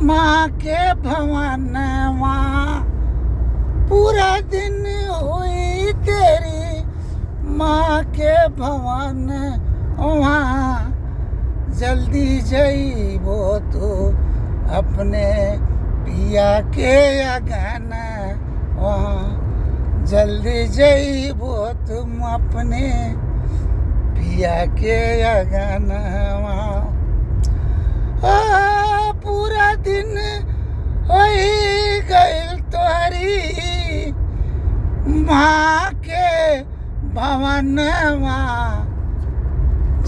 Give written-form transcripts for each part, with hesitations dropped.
माँ के भवन वहाँ पूरा दिन हुई तेरी माँ के भवन वहाँ जल्दी जइबो तू अपने पिया के अगन वहाँ जल्दी जइबो तुम अपने पिया के अगन वहाँ पूरा दिन होई गइल तोहरी माँ के भवनवा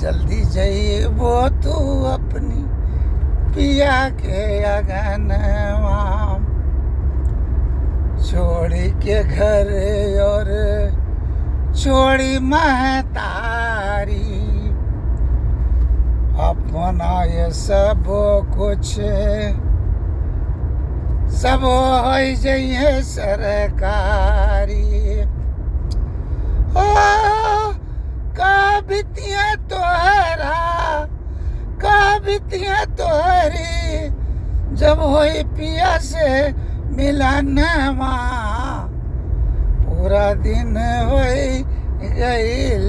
जल्दी जइबो तू अपनी पिया के अगनवा छोड़ी के घर और छोड़ी महतारी अपना ये सब कुछ सब हो जाइए सरकारी कबितियाँ तोहरा कबितियाँ तोहरी जब होई पिया से मिलनवा पूरा दिन होई गइल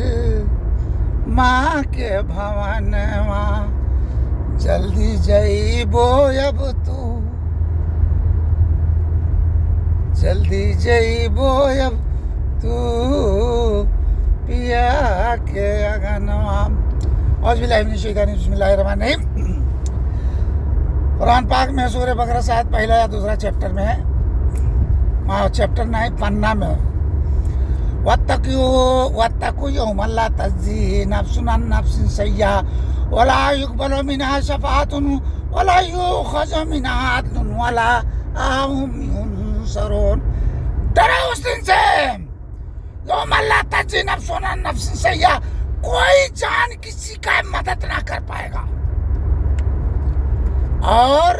माँ के भवनवा जल्दी जइबो अब तू जल्दी जइबो अब तू पिया के अगनवा। बिस्मिल्लाहिर्रहमानिर्रहीम। कुरान पाक में सूरह बकरा शायद पहला या दूसरा चैप्टर में है, चैप्टर नहीं पन्ना में वत्तकू यौमन ला तज्ज़ी नफ्सुन अन नफ्सिन शैय्या वला युक़बलु मिनहा शफ़ाअतुन वला युख़ज़ु मिनहा अदलुन वला हुम युनसरून। डरो उस दिन से यौमन ला तज्ज़ी नफ्सुन अन नफ्सिन शैय्या, कोई जान किसी का मदद ना कर पाएगा और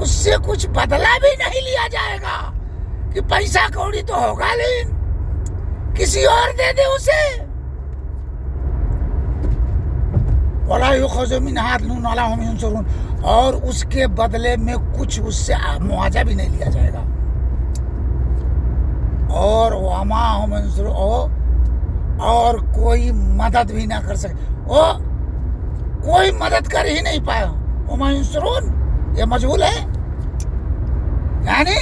उससे कुछ बदला भी नहीं लिया जाएगा कि पैसा कौड़ी तो होगा लेकिन किसी और दे दे उसे। वला युख़ज़ु मिनहा अदलुन वला हुम युनसरून, और उसके बदले में कुछ उससे मुआवजा भी नहीं लिया जाएगा और वमा हुम युनसरून, और कोई मदद भी ना कर सके, वो कोई मदद कर ही नहीं पाया। वमा युनसरून ये मजहूल है, यानी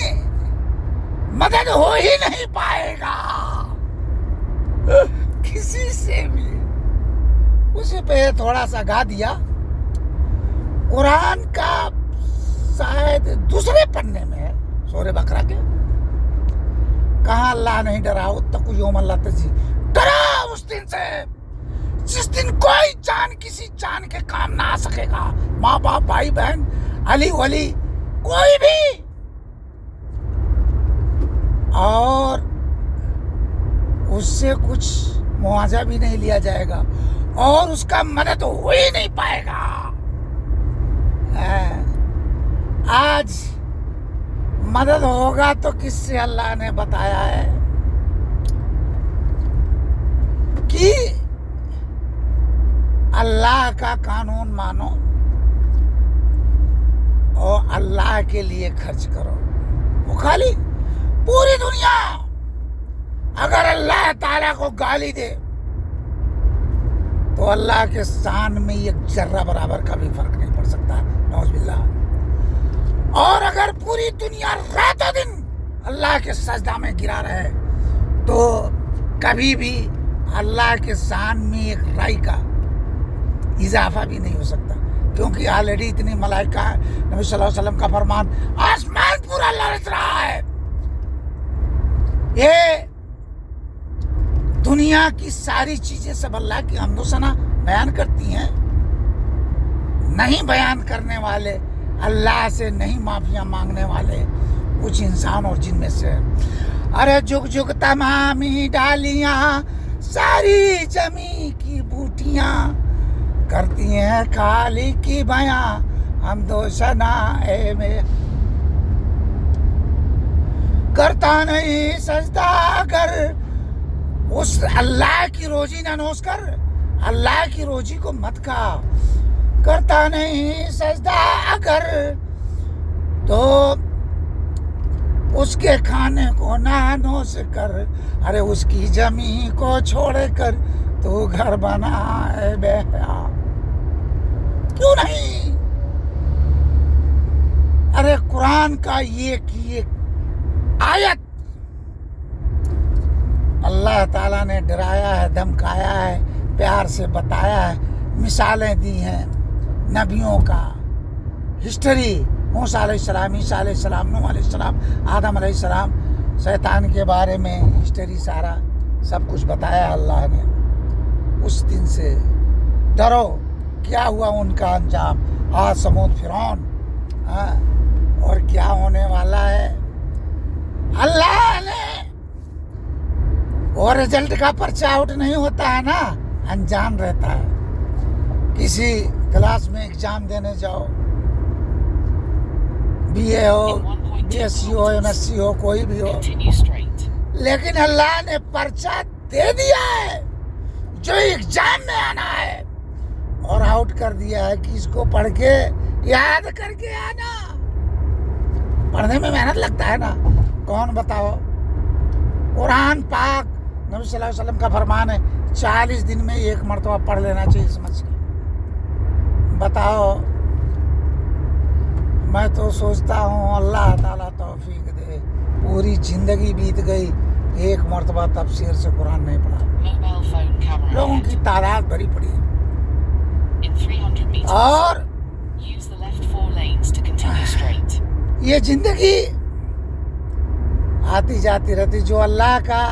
मदद हो ही नहीं पाएगा किसी से भी। उसी पे थोड़ा सा गा दिया। कुरान का शायद दूसरे पन्ने में है सूरह बकरा के, कहाँ अल्लाह नहीं डरा वत्तकू यौमन ला तज्ज़ी, डरा उस दिन से जिस दिन कोई जान किसी जान के काम ना आ सकेगा, माँ बाप भाई बहन अली वली कोई भी, और उससे कुछ मुआवजा भी नहीं लिया जाएगा और उसका मदद हो ही नहीं पाएगा। आज मदद होगा तो किससे अल्लाह ने बताया है कि अल्लाह का कानून मानो और अल्लाह के लिए खर्च करो। वो खाली पूरी दुनिया अगर अल्लाह ताला को गाली दे तो अल्लाह के शान में एक जर्रा बराबर का भी फर्क नहीं पड़ सकता, नौज़ुबिल्लाह। और अगर पूरी दुनिया रातों दिन अल्लाह के सजदा में गिरा रहे तो कभी भी अल्लाह के शान में एक राई का इजाफा भी नहीं हो सकता, क्योंकि ऑलरेडी इतनी मलाइका है। नबी सल्लल्लाहु अलैहि वसल्लम का फरमान, आसमान पूरा लरज़ रहा है। ये दुनिया की सारी चीजें सब अल्लाह की हम्दो सना बयान करती हैं, नहीं बयान करने वाले अल्लाह से नहीं माफिया मांगने वाले कुछ इंसान और जिन में से। अरे जुग जुग तमामी डालियां सारी जमी की बूटियां करती हैं खाली की बयां हम दो शनाए में। करता नहीं सजदा अगर उस अल्लाह की रोजी ना नोश कर, अल्लाह की रोजी को मत खा। करता नहीं सजदा अगर तो उसके खाने को नानोस कर, अरे उसकी जमी को छोड़ कर तो घर बनाए बेहया, क्यों नहीं? अरे कुरान का ये की आयत अल्लाह ताला ने डराया है, धमकाया है, प्यार से बताया है, मिसालें दी हैं नबियों का, हिस्ट्री, मूसा अलैहिस्सलाम, ईसा अलैहिस्सलाम, नूह अलैहिस्सलाम, आदम अलैहिस्सलाम, शैतान के बारे में हिस्ट्री सारा सब कुछ बताया अल्लाह ने। उस दिन से डरो, क्या हुआ उनका अंजाम, आज समूद फिरौन, और क्या होने वाला है। अल्लाह ने, और रिजल्ट का पर्चा आउट नहीं होता है ना, अनजान रहता है। किसी क्लास में एग्जाम देने जाओ, बीए हो, बीएससी हो, एमएससी हो, कोई भी हो, लेकिन अल्लाह ने पर्चा दे दिया है जो एग्जाम में आना है, और आउट कर दिया है कि इसको पढ़ के याद करके आना। पढ़ने में मेहनत लगता है ना, कौन बताओ। कुरान पाक नबी सल्लल्लाहु अलैहि वसल्लम का फरमान है 40 दिन में एक मरतबा पढ़ लेना चाहिए समझ के। बताओ, मैं तो सोचता हूँ अल्लाह ताला तौफीक दे, पूरी जिंदगी बीत गई, एक मरतबा तफसीर से कुरान नहीं पढ़ा। लोगों की तादाद बड़ी पड़ी है, और ये जिंदगी आती जाती रहती। जो अल्लाह का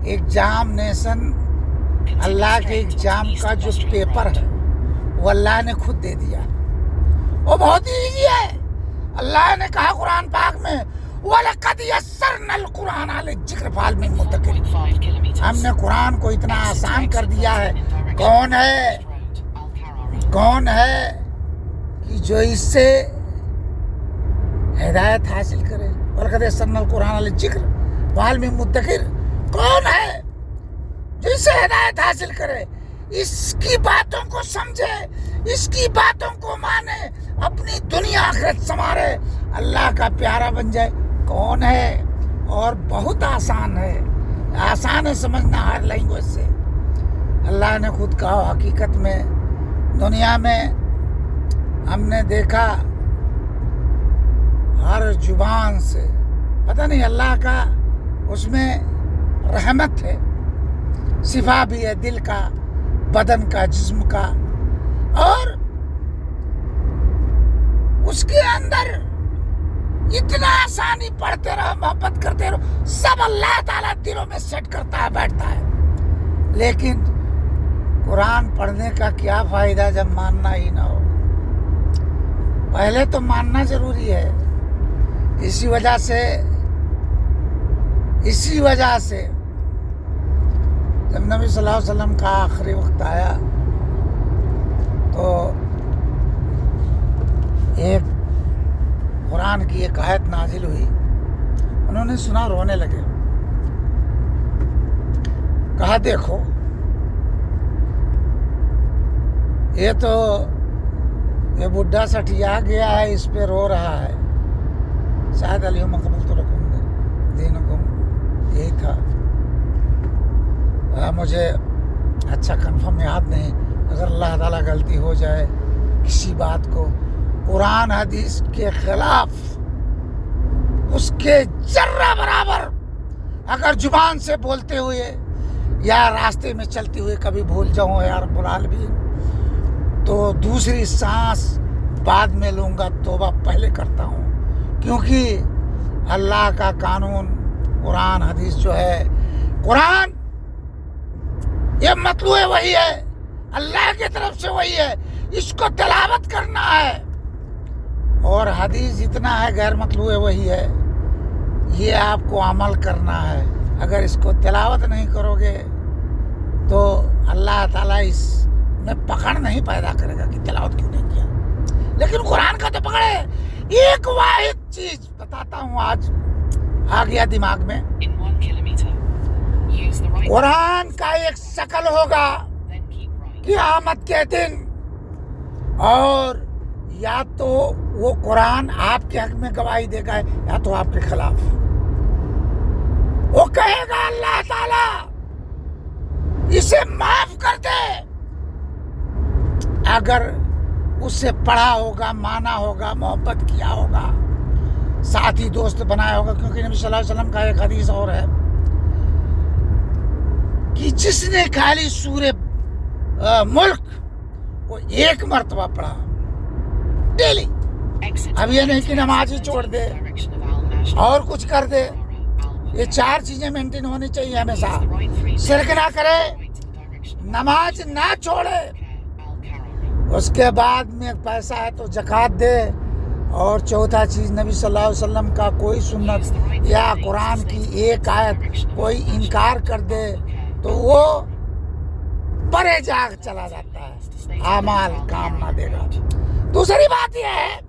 एग्जामिनेशन, अल्लाह के एग्जाम का जो पेपर है वो अल्लाह ने खुद दे दिया, वो बहुत ही ईजी है। अल्लाह ने कहा कुरान पाक में, वलक़द यस्सरनल कुरान लिज़्ज़िक्र फ़हल मिन मुद्दकिर, हमने कुरान को इतना आसान कर दिया है। कौन है कि जो इससे हिदायत हासिल करे। वलक़द यस्सरनल कुरान लिज़्ज़िक्र फ़हल मिन मुद्दकिर, कौन है जो इससे हिदायत हासिल करे, इसकी बातों को समझे, इसकी बातों को माने, अपनी दुनिया आखिरत संवारे, अल्लाह का प्यारा बन जाए। कौन है? और बहुत आसान है, आसान है समझना हर लैंग्वेज से। अल्लाह ने खुद कहा, हकीकत में दुनिया में हमने देखा हर जुबान से, पता नहीं अल्लाह का उसमें रहमत है, शिफा भी है दिल का, बदन का, जिस्म का, और उसके अंदर इतना आसानी पढ़ते रहो, मोहब्बत करते रहो, सब अल्लाह ताला दिलों में सेट करता है, बैठता है। लेकिन कुरान पढ़ने का क्या फायदा जब मानना ही ना हो। पहले तो मानना जरूरी है। इसी वजह से जब नबी सल्लल्लाहु अलैहि वसल्लम का आखिरी वक्त आया तो एक कुरान की एक आयत नाजिल हुई, उन्होंने सुना, रोने लगे। कहा देखो, ये बुढ़ा सठिया गया है, इस पे रो रहा है। शायद अल-यौम अक़मल्तु लकुम दीनकुम, यही था। मुझे अच्छा कंफर्म याद नहीं, अगर अल्लाह ताला गलती हो जाए किसी बात को, कुरान हदीस के खिलाफ उसके जर्रा बराबर अगर जुबान से बोलते हुए या रास्ते में चलते हुए कभी भूल जाऊं या रब्बुल आलमीन, तो दूसरी सांस बाद में लूँगा, तौबा पहले करता हूँ। क्योंकि अल्लाह का कानून कुरान हदीस जो है, कुरान ये मतलूब वही है, अल्लाह की तरफ से वही है, इसको तिलावत करना है। और हदीस जितना है गैर मतलूब वही है, ये आपको अमल करना है। अगर इसको तिलावत नहीं करोगे तो अल्लाह ताला इसमें पकड़ नहीं पैदा करेगा कि तिलावत क्यों नहीं किया। लेकिन कुरान का तो पकड़ है। एक वाहिद चीज बताता हूँ, आज आ गया दिमाग में। कुरान का एक शक्ल होगा क़यामत के दिन, और या तो वो कुरान आपके हक में गवाही देगा या तो आपके खिलाफ। वो कहेगा अल्लाह ताला इसे माफ कर दे, अगर उससे पढ़ा होगा, माना होगा, मोहब्बत किया होगा, साथी दोस्त बनाया होगा। क्योंकि नबी सल्लल्लाहु अलैहि वसल्लम का एक हदीस और है कि जिसने खाली सूरे मुल्क को एक मर्तबा पढ़ा डेली, अब ये नहीं कि नमाज ही छोड़ दे और कुछ कर दे, ये 4 चीजें मेंटेन होनी चाहिए हमेशा। शिरक ना करे, नमाज ना छोड़े, उसके बाद में पैसा है तो ज़कात दे, और चौथा चीज़ नबी सल्लल्लाहु अलैहि वसल्लम का कोई सुन्नत या कुरान की एक आयत कोई इनकार कर दे तो वो परहेज़गार चला जाता है, आमाल काम ना देगा। दूसरी बात यह है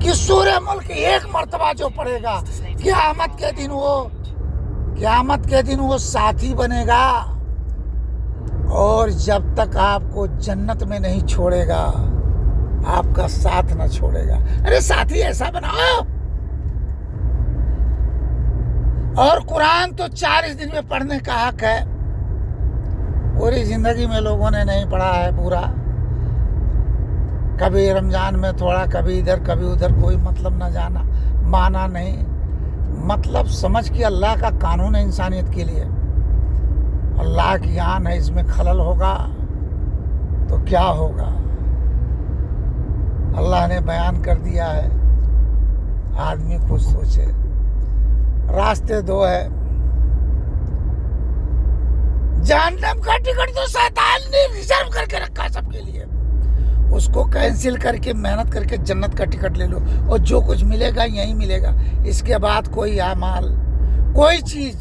कि सूरे मुल्क एक मर्तबा जो पढ़ेगा, क़यामत के दिन वो साथी बनेगा, और जब तक आपको जन्नत में नहीं छोड़ेगा आपका साथ ना छोड़ेगा। अरे साथी ऐसा बनाओ। और कुरान तो 40 दिन में पढ़ने का हक है, पूरी जिंदगी में लोगों ने नहीं पढ़ा है पूरा, कभी रमजान में थोड़ा, कभी इधर कभी उधर, कोई मतलब ना जाना, माना नहीं, मतलब समझ के अल्लाह का कानून है इंसानियत के लिए, अल्लाह की आन है, इसमें खलल होगा तो क्या होगा। अल्लाह ने बयान कर दिया है, आदमी खुद सोचे। रास्ते 2 है, जहन्नम का टिकट तो शैतान ने रिजर्व करके रखा सबके लिए, उसको कैंसिल करके मेहनत करके जन्नत का टिकट ले लो, और जो कुछ मिलेगा यही मिलेगा, इसके बाद कोई आमाल कोई चीज।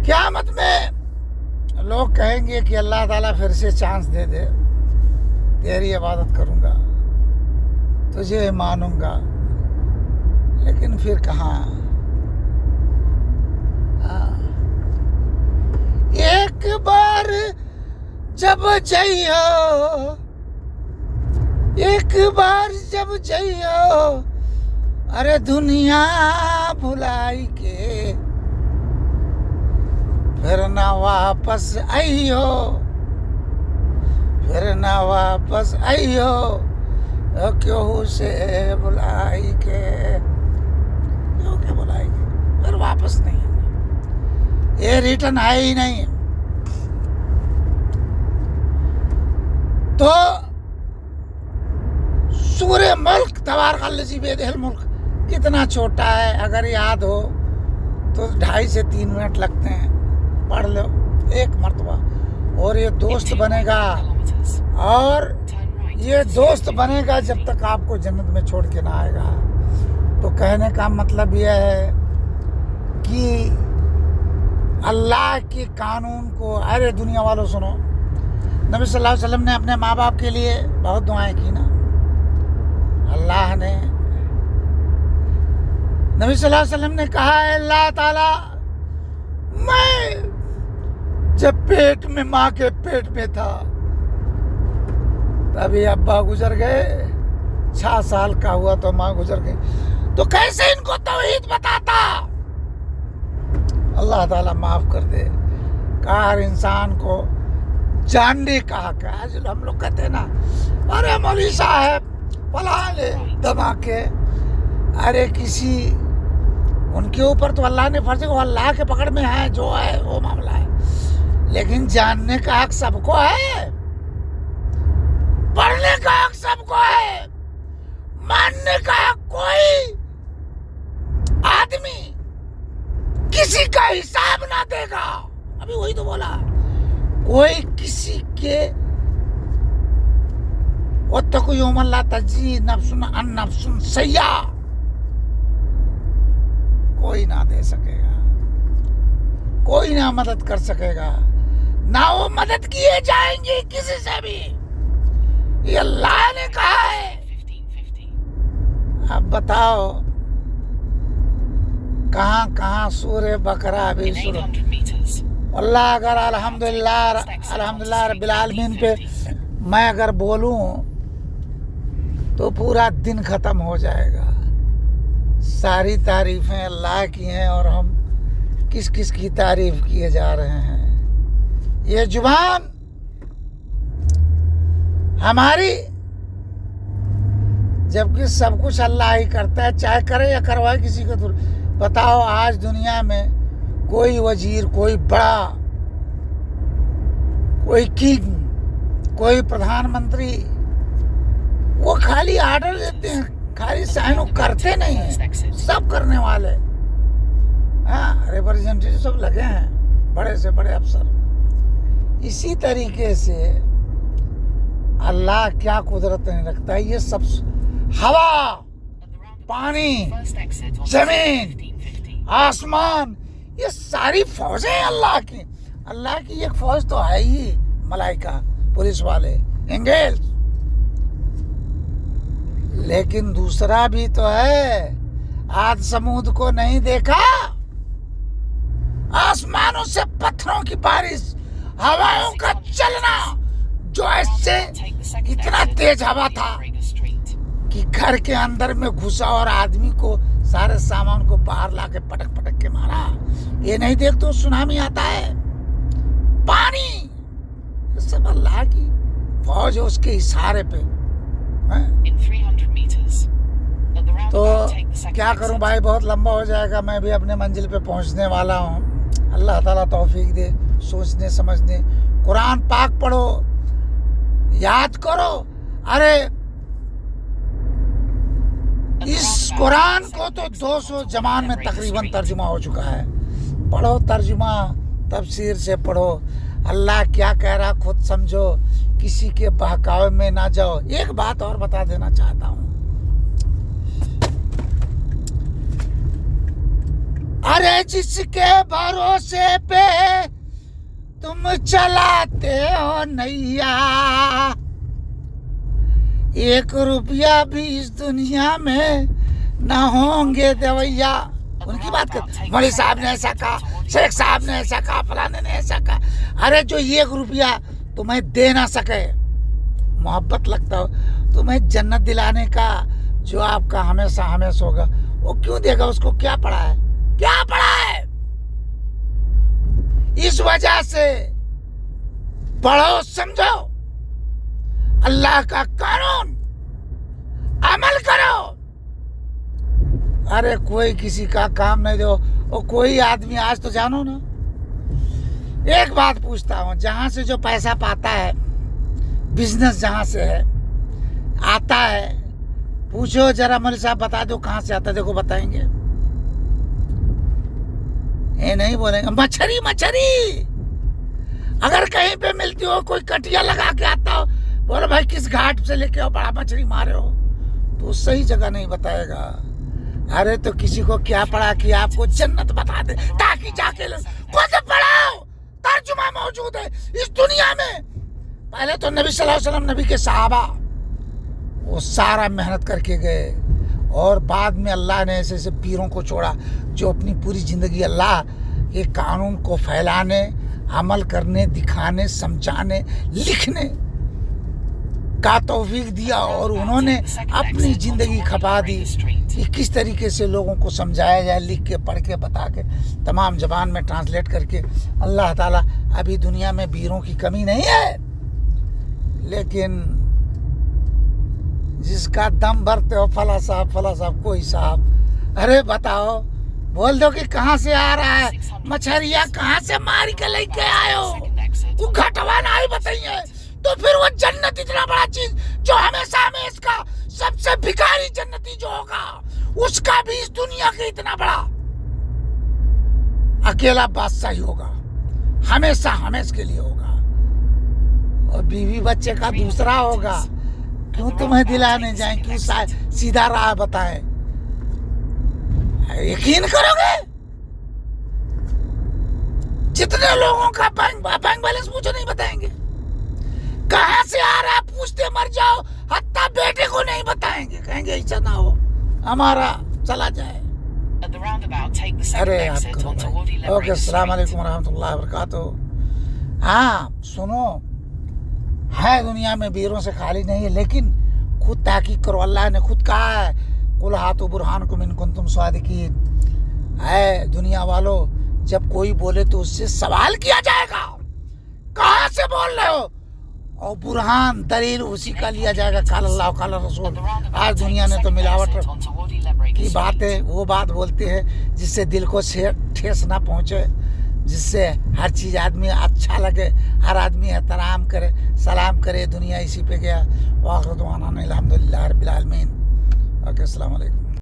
क़यामत में लोग कहेंगे कि अल्लाह ताला फिर से चांस दे दे, तेरी इबादत करूंगा, तुझे मानूंगा, लेकिन फिर कहाँ। एक बार जब जइयो, एक बार जब जइयो, अरे दुनिया भुलाई के, फिर ना वापस आइयो, फिर ना वापस आइयो, क्यों से बुलाई के, क्यों के बुलाई के, फिर वापस नहीं आना, ये रिटर्न है ही नहीं। तो सूरे मुल्क तबारकल्लज़ी बियदिहिल मुल्क कितना छोटा है, अगर याद हो तो 2.5 से 3 मिनट लगते हैं, पढ़ लो एक मर्तबा, और ये दोस्त बनेगा, और ये दोस्त बनेगा जब तक आपको जन्नत में छोड़ के ना आएगा। तो कहने का मतलब यह है कि अल्लाह के कानून को, अरे दुनिया वालों सुनो, नबी सल्लल्लाहु अलैहि वसल्लम ने अपने माँ बाप के लिए बहुत दुआएं की ना, अल्लाह ने, नबी सल्लल्लाहु अलैहि वसल्लम ने कहा है अल्लाह ताला, मैं जब पेट में, माँ के पेट में था, तभी अब्बा गुजर गए, 6 साल का हुआ तो माँ गुजर गई, तो कैसे इनको तौहीद बताता। अल्लाह ताला माफ कर दे। हर इंसान को जानने का हक है। आज हम लोग कहते हैं ना, अरे मौलवी साहब फला ले दबा के, अरे किसी, उनके ऊपर तो अल्लाह ने फर्ज, वो अल्लाह के पकड़ में है, जो है वो मामला है, लेकिन जानने का हक सबको है, पढ़ने का हक सबको है, मानने का हक कोई आदमी किसी का हिसाब ना देगा। अभी वही तो बोला, कोई किसी के वत्तकू यौमन ला तज्जी नफ्सुन अन नफ्सुन सय्या, कोई ना दे सकेगा, कोई ना मदद कर सकेगा, ना वो मदद किए जाएंगे किसी से भी, ये अल्लाह ने कहा है। अब बताओ कहाँ कहाँ सूरे बकरा अभी सुनो। अल्लाह अगर अल्हम्दुलिल्लाह रब्बिल आलमीन पे मैं अगर बोलूं तो पूरा दिन खत्म हो जाएगा। सारी तारीफें अल्लाह की हैं और हम किस किस की तारीफ किए जा रहे हैं। ये जुबान हमारी, जबकि सब कुछ अल्लाह ही करता है, चाहे करे या करवाए किसी को। तो बताओ आज दुनिया में कोई वजीर, कोई बड़ा, कोई किंग, कोई प्रधानमंत्री, वो खाली आर्डर देते हैं, खाली साइन करते नहीं हैं, सब करने वाले। हाँ, रिप्रेजेंटेटिव सब लगे हैं, बड़े से बड़े अफसर। इसी तरीके से अल्लाह क्या कुदरत नहीं रखता है। ये सब हवा, पानी, जमीन, आसमान, ये सारी फौजें अल्लाह की। अल्लाह की एक फौज तो है ही, मलाइका, पुलिस वाले, एंगेल्स। लेकिन दूसरा भी तो है। आज समूद को नहीं देखा? आसमानों से पत्थरों की बारिश, हवाओं का चलना, जो ऐसे इतना तेज हवा था कि घर के अंदर में घुसा और आदमी को, सारे सामान को बाहर लाके पटक पटक के मारा। ये नहीं देखते तो सुनामी आता है। पानी, सब अल्लाह की फौज है, उसके इशारे पे। तो क्या करूं भाई, बहुत लंबा हो जाएगा। मैं भी अपने मंजिल पे पहुंचने वाला हूं। अल्लाह ताला तौफीक दे सोचने समझने। कुरान पाक पढ़ो, याद करो। अरे इस कुरान को तो 200 जबान में तकरीबन तर्जुमा हो चुका है। पढ़ो, तर्जुमा तफसीर से पढ़ो। अल्लाह क्या कह रहा खुद समझो, किसी के बहकावे में ना जाओ। एक बात और बता देना चाहता हूं। अरे जिसके भरोसे पे तुम चलाते हो नैया, 1 रुपया भी इस दुनिया में ना होंगे देवैया। उनकी बात कर, मौलवी साहब ने ऐसा कहा, शेख साहब ने ऐसा कहा, फलाने ने ऐसा कहा। अरे जो 1 रुपया तुम्हें दे ना सके, मोहब्बत लगता हो, तुम्हें जन्नत दिलाने का, जो आपका हमेशा हमेशा होगा, वो क्यों देगा? उसको क्या पड़ा है? क्या पड़ा है? इस वजह से पढ़ो, समझो, अल्लाह का कानून अमल करो। अरे कोई किसी का काम नहीं दो। और कोई आदमी, आज तो जानो ना, एक बात पूछता हूं, जहां से जो पैसा पाता है, बिजनेस जहां से है, आता है, पूछो जरा मौलवी साहब बता दो कहां से आता है। देखो बताएंगे, ये नहीं बोलेंगे। मछली, मछली अगर कहीं पे मिलती हो, कोई कटिया लगा के आता हो, बोलो भाई किस घाट से लेके आओ, बड़ा मछली मारे हो, तो सही जगह नहीं बताएगा। अरे तो किसी को क्या पड़ा कि आपको जन्नत बता दे, ताकि जाके खुद पढ़ाओ। तर्जुमा मौजूद है इस दुनिया में। पहले तो नबी सल्लल्लाहु अलैहि वसल्लम, नबी के सहाबा, वो सारा मेहनत करके गए, और बाद में अल्लाह ने ऐसे ऐसे पीरों को छोड़ा जो अपनी पूरी जिंदगी अल्लाह के कानून को फैलाने, अमल करने, दिखाने, समझाने, लिखने का तौफीक दिया। और उन्होंने अपनी जिंदगी खपा दी कि किस तरीके से लोगों को समझाया जाए, लिख के, पढ़ के, बता के, तमाम जबान में ट्रांसलेट करके। अल्लाह ताला, अभी दुनिया में वीरों की कमी नहीं है, लेकिन जिसका दम भरते हो, फला साहब, कोई साहब। अरे बताओ, बोल दो कि कहाँ से आ रहा है, मछरिया कहाँ से मार के लेके आए हो, वो घटवा नहीं बताइए। तो फिर वो जन्नत, इतना बड़ा चीज जो हमेशा हमें इसका सबसे भिखारी जन्नती जो होगा, उसका भी इस दुनिया के इतना बड़ा अकेला बादशाह ही होगा, हमेशा हमेशा के लिए होगा, और बीवी बच्चे का दूसरा होगा। क्यों तुम्हें दिलाने जाए, क्यों सीधा राह बताएं? यकीन करोगे, जितने लोगों का बैंक बैलेंस पूछो नहीं बताएंगे, कहां से आ रहा है पूछते मर जाओ, हत्ता बेटे को नहीं बताएंगे, कहेंगे ऐसा ना हो हमारा चला जाए। अरे ओके, अस्सलाम वालेकुम रहमतुल्लाहि व बरकातहू। हाँ सुनो, है दुनिया में वीरों से खाली नहीं है, लेकिन खुद तहकीक करो। अल्लाह ने खुद कहा है, कुल हाथो बुरहानकुम इन कुंतुम सादिकीन। है दुनिया वालों, जब कोई बोले तो उससे सवाल किया जाएगा, कहाँ से बोल रहे हो, और बुरहान दलील उसी का लिया जाएगा, काल अल्लाह काल रसूल। आज दुनिया ने तो मिलावट की बातें, वो बात बोलते हैं जिससे दिल को ठेस ना पहुँचे, जिससे हर चीज़ आदमी अच्छा लगे, हर आदमी एहतराम करे, सलाम करे। दुनिया इसी पे गया। वाखिर दुआना अल्हम्दुलिल्लाह रब्बिल आलमीन। ओके, अस्सलाम वालेकुम।